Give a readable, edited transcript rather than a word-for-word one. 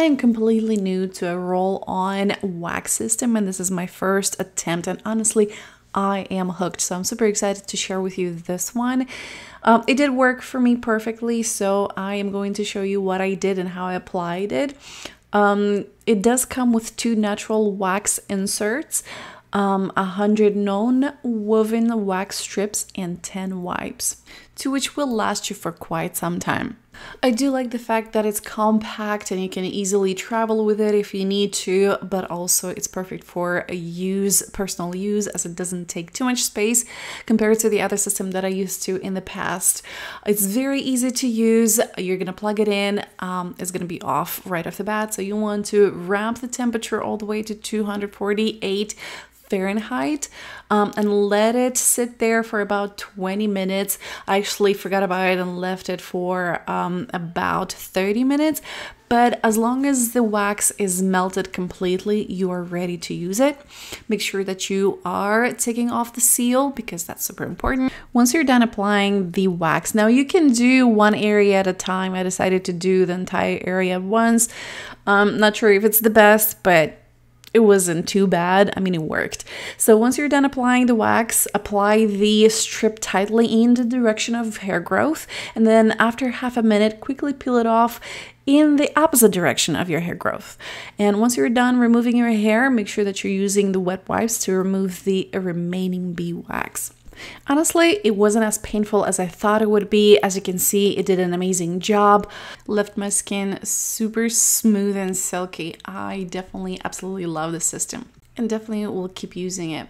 I am completely new to a roll-on wax system, and this is my first attempt, and honestly, I am hooked. So I'm super excited to share with you this one. It did work for me perfectly, so I am going to show you what I did and how I applied it. It does come with 2 natural wax inserts, 100 non-woven wax strips, and 10 wipes, to which will last you for quite some time. I do like the fact that it's compact and you can easily travel with it if you need to, but also it's perfect for personal use, as it doesn't take too much space compared to the other system that I used to in the past. It's very easy to use. You're gonna plug it in, it's gonna be off right off the bat. So you want to ramp the temperature all the way to 248 Fahrenheit, and let it sit there for about 20 minutes. I actually forgot about it and left it for about 30 minutes. But as long as the wax is melted completely, you are ready to use it. Make sure that you are taking off the seal, because that's super important. Once you're done applying the wax, now you can do one area at a time. I decided to do the entire area at once. Not sure if it's the best, but it wasn't too bad. I mean, it worked. So once you're done applying the wax, apply the strip tightly in the direction of hair growth. And then after half a minute, quickly peel it off in the opposite direction of your hair growth. And once you're done removing your hair, make sure that you're using the wet wipes to remove the remaining beeswax. Honestly, it wasn't as painful as I thought it would be. As you can see, it did an amazing job. Left my skin super smooth and silky. I definitely absolutely love this system and definitely will keep using it.